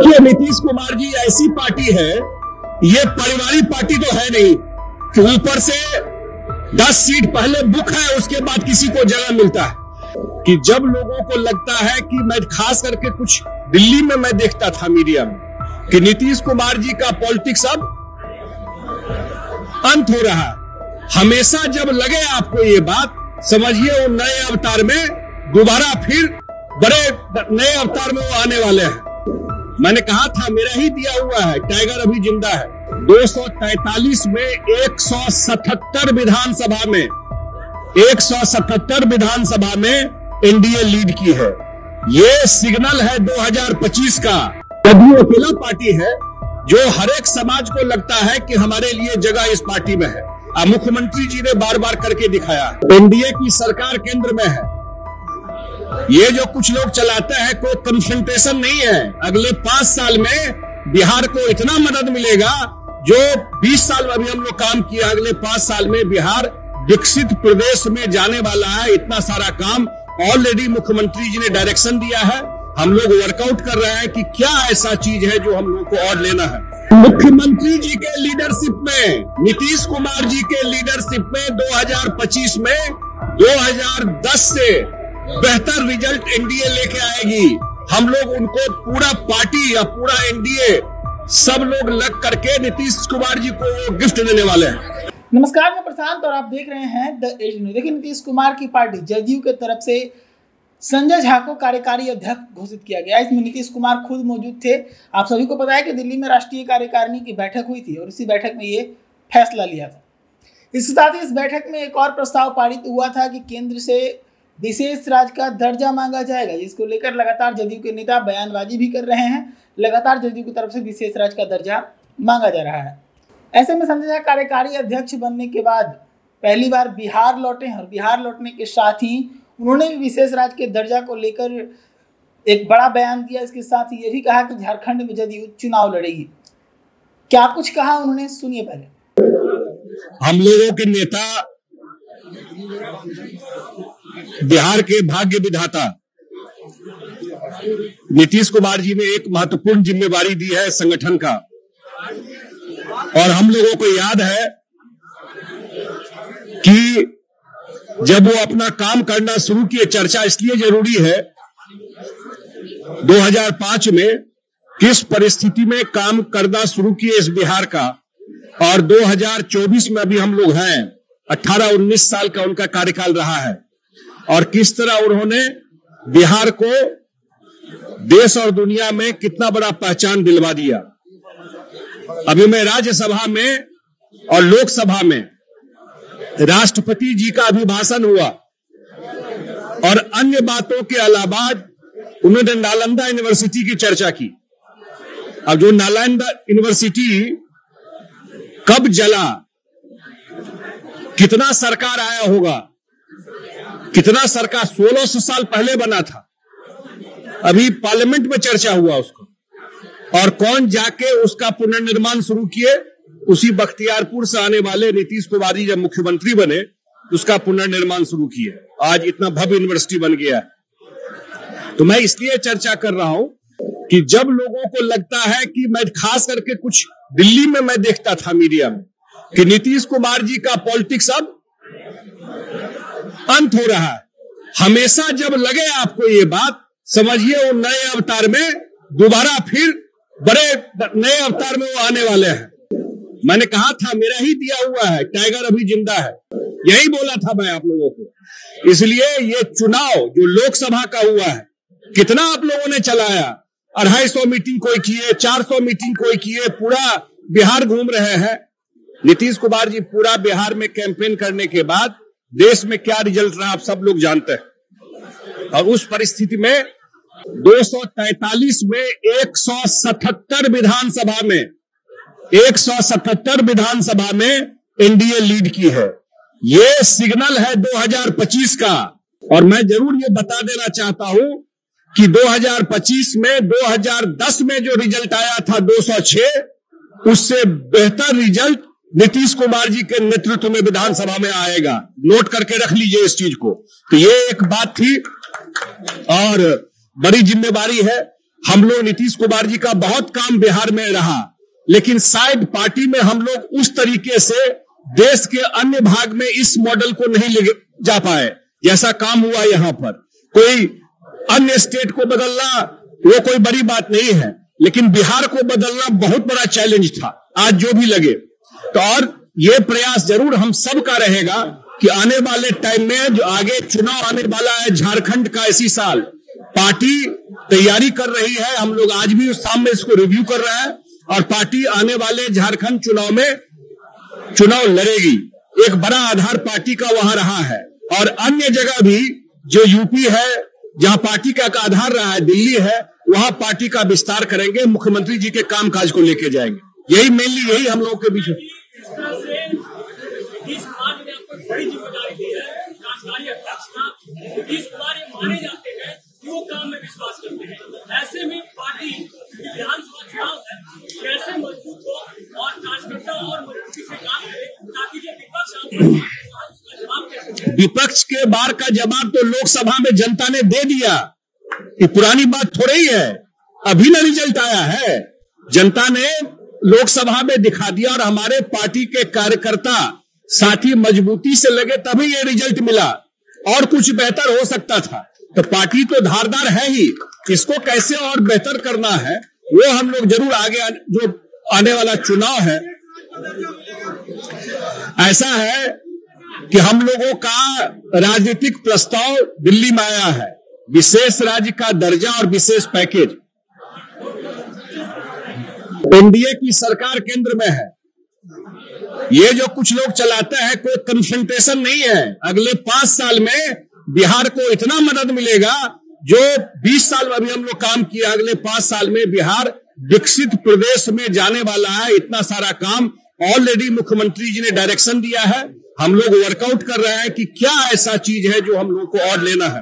देखिए, नीतीश कुमार जी ऐसी पार्टी है, ये पारिवारिक पार्टी तो है नहीं कि ऊपर से 10 सीट पहले बुक है, उसके बाद किसी को जगह मिलता है। कि जब लोगों को लगता है कि मैं खास करके कुछ दिल्ली में मैं देखता था मीडिया में कि नीतीश कुमार जी का पॉलिटिक्स अब अंत हो रहा है, हमेशा जब लगे आपको ये बात, समझिए वो नए अवतार में दोबारा फिर बड़े नए अवतार में वो आने वाले हैं। मैंने कहा था, मेरा ही दिया हुआ है, टाइगर अभी जिंदा है। 243 में 177 विधानसभा में एनडीए लीड की है। ये सिग्नल है 2025 का। जदयू अकेला पार्टी है जो हर एक समाज को लगता है कि हमारे लिए जगह इस पार्टी में है। अब मुख्यमंत्री जी ने बार बार करके दिखाया, एनडीए की सरकार केंद्र में है। ये जो कुछ लोग चलाते हैं कोई कंसंट्रेशन नहीं है। अगले 5 साल में बिहार को इतना मदद मिलेगा, जो 20 साल में अभी हम लोग काम किया, अगले 5 साल में बिहार विकसित प्रदेश में जाने वाला है। इतना सारा काम ऑलरेडी मुख्यमंत्री जी ने डायरेक्शन दिया है। हम लोग वर्कआउट कर रहे हैं कि क्या ऐसा चीज है जो हम लोग को और लेना है। मुख्यमंत्री जी के लीडरशिप में, नीतीश कुमार जी के लीडरशिप में 2025 में 2010 से बेहतर रिजल्ट एनडीए लेके आएगी। हम लोग उनको पूरा पार्टी या पूरा एनडीए सब लोग लग करके नीतीश कुमार जी को वो गिफ्ट देने वाले हैं। नमस्कार, मैं प्रशांत और आप देख रहे हैं द एज न्यूज। देखिए, नीतीश कुमार की पार्टी जदयू के तरफ से संजय झा को कार्यकारी अध्यक्ष घोषित किया गया। इसमें नीतीश कुमार खुद मौजूद थे। आप सभी को पता है कि दिल्ली में राष्ट्रीय कार्यकारिणी की बैठक हुई थी और इसी बैठक में ये फैसला लिया था। इसके साथ ही इस बैठक में एक और प्रस्ताव पारित हुआ था कि केंद्र से विशेष राज्य का दर्जा मांगा जाएगा, जिसको लेकर लगातार जदयू के नेता बयानबाजी भी कर रहे हैं। लगातार जदयू की तरफ से विशेष राज्य का दर्जा मांगा जा रहा है। ऐसे में संजय झा कार्यकारी अध्यक्ष बनने के बाद पहली बार बिहार लौटे हैं और बिहार लौटने के साथ ही उन्होंने भी विशेष राज्य के दर्जा को लेकर एक बड़ा बयान दिया। इसके साथ ही ये भी कहा कि झारखंड में जदयू चुनाव लड़ेगी। क्या कुछ कहा उन्होंने, सुनिए पहले। हम लोगों के नेता, बिहार के भाग्य विधाता नीतीश कुमार जी ने एक महत्वपूर्ण जिम्मेवारी दी है संगठन का, और हम लोगों को याद है कि जब वो अपना काम करना शुरू किए, चर्चा इसलिए जरूरी है 2005 में किस परिस्थिति में काम करना शुरू किए इस बिहार का, और 2024 में अभी हम लोग हैं, 18-19 साल का उनका कार्यकाल रहा है, और किस तरह उन्होंने बिहार को देश और दुनिया में कितना बड़ा पहचान दिलवा दिया। अभी मैं राज्यसभा में और लोकसभा में राष्ट्रपति जी का अभिभाषण हुआ, और अन्य बातों के अलावा उन्होंने नालंदा यूनिवर्सिटी की चर्चा की। अब जो नालंदा यूनिवर्सिटी कब जला, कितना सरकार आया होगा, कितना सरकार 1600 साल पहले बना था, अभी पार्लियामेंट में चर्चा हुआ उसको, और कौन जाके उसका पुनर्निर्माण शुरू किए, उसी बख्तियारपुर से आने वाले नीतीश कुमार जी जब मुख्यमंत्री बने उसका पुनर्निर्माण शुरू किए। आज इतना भव्य यूनिवर्सिटी बन गया है। तो मैं इसलिए चर्चा कर रहा हूं कि जब लोगों को लगता है कि मैं खास करके कुछ दिल्ली में मैं देखता था मीडिया में कि नीतीश कुमार जी का पॉलिटिक्स अब अंत हो रहा है, हमेशा जब लगे आपको ये बात, समझिए वो नए अवतार में दोबारा फिर बड़े नए अवतार में वो आने वाले हैं। मैंने कहा था, मेरा ही दिया हुआ है, टाइगर अभी जिंदा है। यही बोला था मैं आप लोगों को। इसलिए ये चुनाव जो लोकसभा का हुआ है, कितना आप लोगों ने चलाया, 250 मीटिंग कोई किए, 400 मीटिंग कोई किए, पूरा बिहार घूम रहे हैं। नीतीश कुमार जी पूरा बिहार में कैंपेन करने के बाद देश में क्या रिजल्ट रहा आप सब लोग जानते हैं। और उस परिस्थिति में 243 में 177 विधानसभा में एनडीए लीड की है। ये सिग्नल है 2025 का। और मैं जरूर ये बता देना चाहता हूं कि 2025 में 2010 में जो रिजल्ट आया था 206, उससे बेहतर रिजल्ट नीतीश कुमार जी के नेतृत्व में विधानसभा में आएगा। नोट करके रख लीजिए इस चीज को। तो ये एक बात थी और बड़ी जिम्मेवारी है। हम लोग नीतीश कुमार जी का बहुत काम बिहार में रहा, लेकिन शायद पार्टी में हम लोग उस तरीके से देश के अन्य भाग में इस मॉडल को नहीं ले जा पाए जैसा काम हुआ यहाँ पर। कोई अन्य स्टेट को बदलना वो कोई बड़ी बात नहीं है, लेकिन बिहार को बदलना बहुत बड़ा चैलेंज था, आज जो भी लगे। तो और ये प्रयास जरूर हम सब का रहेगा कि आने वाले टाइम में जो आगे चुनाव आने वाला है झारखंड का, इसी साल पार्टी तैयारी कर रही है। हम लोग आज भी उस सामने इसको रिव्यू कर रहे हैं और पार्टी आने वाले झारखंड चुनाव में चुनाव लड़ेगी। एक बड़ा आधार पार्टी का वहां रहा है और अन्य जगह भी जो यूपी है जहां पार्टी का आधार रहा है, दिल्ली है, वहां पार्टी का विस्तार करेंगे, मुख्यमंत्री जी के कामकाज को लेके जाएंगे। यही मेनली यही हम लोगों के बीच बड़ी जिम्मेदारी दी है। कार्यकारी अध्यक्ष का नीतीश कुमार ये माने जाते हैं कि वो काम में विश्वास करते हैं। ऐसे में पार्टी विधानसभा चुनाव है कैसे मजबूत हो और कार्यकर्ता और मजबूती से काम करे ताकि जो विपक्ष के बार का जवाब तो लोकसभा में जनता ने दे दिया। ये पुरानी बात थोड़ी ही है, अभी ना रिजल्ट आया है, जनता ने लोकसभा में दिखा दिया और हमारे पार्टी के कार्यकर्ता साथी मजबूती से लगे तभी ये रिजल्ट मिला, और कुछ बेहतर हो सकता था। तो पार्टी तो धारदार है ही, इसको कैसे और बेहतर करना है वो हम लोग जरूर आगे जो आने वाला चुनाव है। ऐसा है कि हम लोगों का राजनीतिक प्रस्ताव दिल्ली में आया है, विशेष राज्य का दर्जा और विशेष पैकेज। एनडीए की सरकार केंद्र में है, ये जो कुछ लोग चलाते हैं कोई कन्फ्रंटेशन नहीं है। अगले 5 साल में बिहार को इतना मदद मिलेगा जो 20 साल में अभी हम लोग काम किया, अगले 5 साल में बिहार विकसित प्रदेश में जाने वाला है। इतना सारा काम ऑलरेडी मुख्यमंत्री जी ने डायरेक्शन दिया है, हम लोग वर्कआउट कर रहे हैं कि क्या ऐसा चीज है जो हम लोग को और लेना है।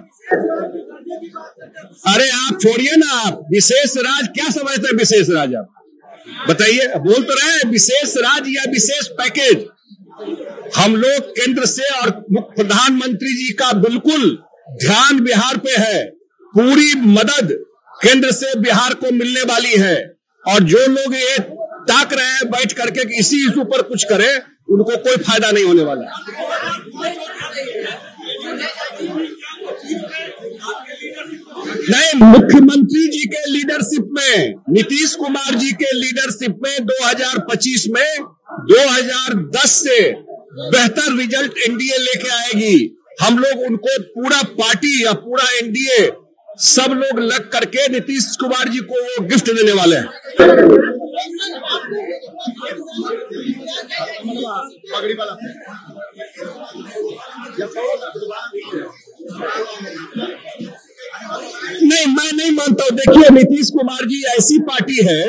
अरे आप छोड़िए ना, आप विशेष राज क्या समझते हैं? विशेष राज आप बताइए, बोल तो रहे हैं विशेष राज्य या विशेष पैकेज। हम लोग केंद्र से और प्रधानमंत्री जी का बिल्कुल ध्यान बिहार पे है, पूरी मदद केंद्र से बिहार को मिलने वाली है। और जो लोग ये ताक रहे हैं बैठ करके कि इसी इशू पर कुछ करें, उनको कोई फायदा नहीं होने वाला। नहीं, मुख्यमंत्री जी के लीडरशिप में, नीतीश कुमार जी के लीडरशिप में 2025 में 2010 से बेहतर रिजल्ट एनडीए लेके आएगी। हम लोग उनको पूरा पार्टी या पूरा एनडीए सब लोग लग करके नीतीश कुमार जी को वो गिफ्ट देने वाले हैं। नहीं, मैं नहीं मानता हूं। देखिए, नीतीश कुमार जी ऐसी पार्टी है,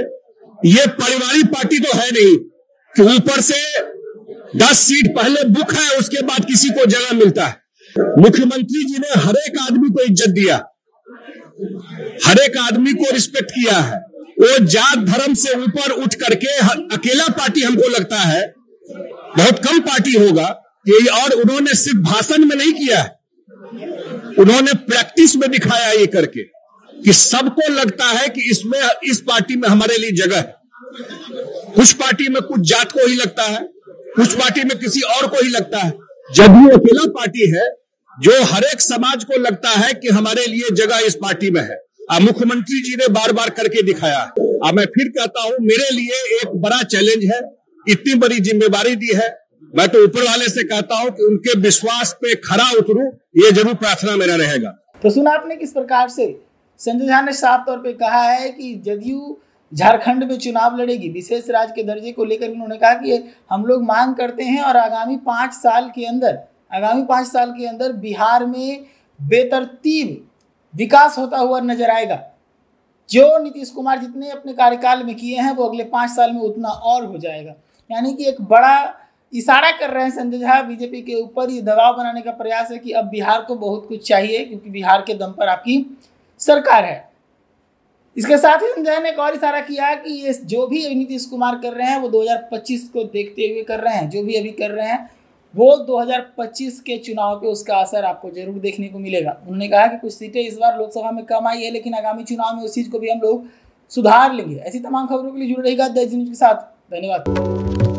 ये पारिवारिक पार्टी तो है नहीं कि ऊपर से 10 सीट पहले बुक है उसके बाद किसी को जगह मिलता है। मुख्यमंत्री जी ने हर एक आदमी को इज्जत दिया, हर एक आदमी को रिस्पेक्ट किया है। वो जात धर्म से ऊपर उठ करके अकेला पार्टी हमको लगता है, बहुत कम पार्टी होगा कि, और उन्होंने सिर्फ भाषण में नहीं किया है, उन्होंने प्रैक्टिस में दिखाया ये करके कि सबको लगता है कि इसमें इस पार्टी में हमारे लिए जगह है। कुछ पार्टी में कुछ जात को ही लगता है, कुछ पार्टी में किसी और को ही लगता है। जदयू अकेला पार्टी है जो हर एक समाज को लगता है कि हमारे लिए जगह इस पार्टी में है। मुख्यमंत्री जी ने बार बार करके दिखाया है। अब मैं फिर कहता हूं, मेरे लिए एक बड़ा चैलेंज है, इतनी बड़ी जिम्मेदारी दी है। मैं तो ऊपर वाले से कहता हूं कि उनके विश्वास पे खरा उतरूं, ये जरूर प्रार्थना मेरा रहेगा। तो सुना आपने किस प्रकार से संजय झा ने साफ तौर पे कहा है कि जदयू झारखंड में चुनाव लड़ेगी। विशेष राज्य के दर्जे को लेकर उन्होंने कहा कि हम लोग मांग करते हैं और आगामी 5 साल के अंदर बिहार में बेतरतीब विकास होता हुआ नजर आएगा। जो नीतीश कुमार जितने अपने कार्यकाल में किए हैं वो अगले 5 साल में उतना और हो जाएगा। यानी कि एक बड़ा इशारा कर रहे हैं संजय झा बीजेपी के ऊपर, ये दबाव बनाने का प्रयास है कि अब बिहार को बहुत कुछ चाहिए क्योंकि बिहार के दम पर आपकी सरकार है। इसके साथ ही संजय ने एक और इशारा किया कि ये जो भी नीतीश कुमार कर रहे हैं वो 2025 को देखते हुए कर रहे हैं। जो भी अभी कर रहे हैं वो 2025 के चुनाव पे उसका असर आपको जरूर देखने को मिलेगा। उन्होंने कहा कि कुछ सीटें इस बार लोकसभा में कम आई है, लेकिन आगामी चुनाव में उस चीज़ को भी हम लोग सुधार लेंगे। ऐसी तमाम खबरों के लिए जुड़े रहिएगा द एज न्यूज़ के साथ। धन्यवाद।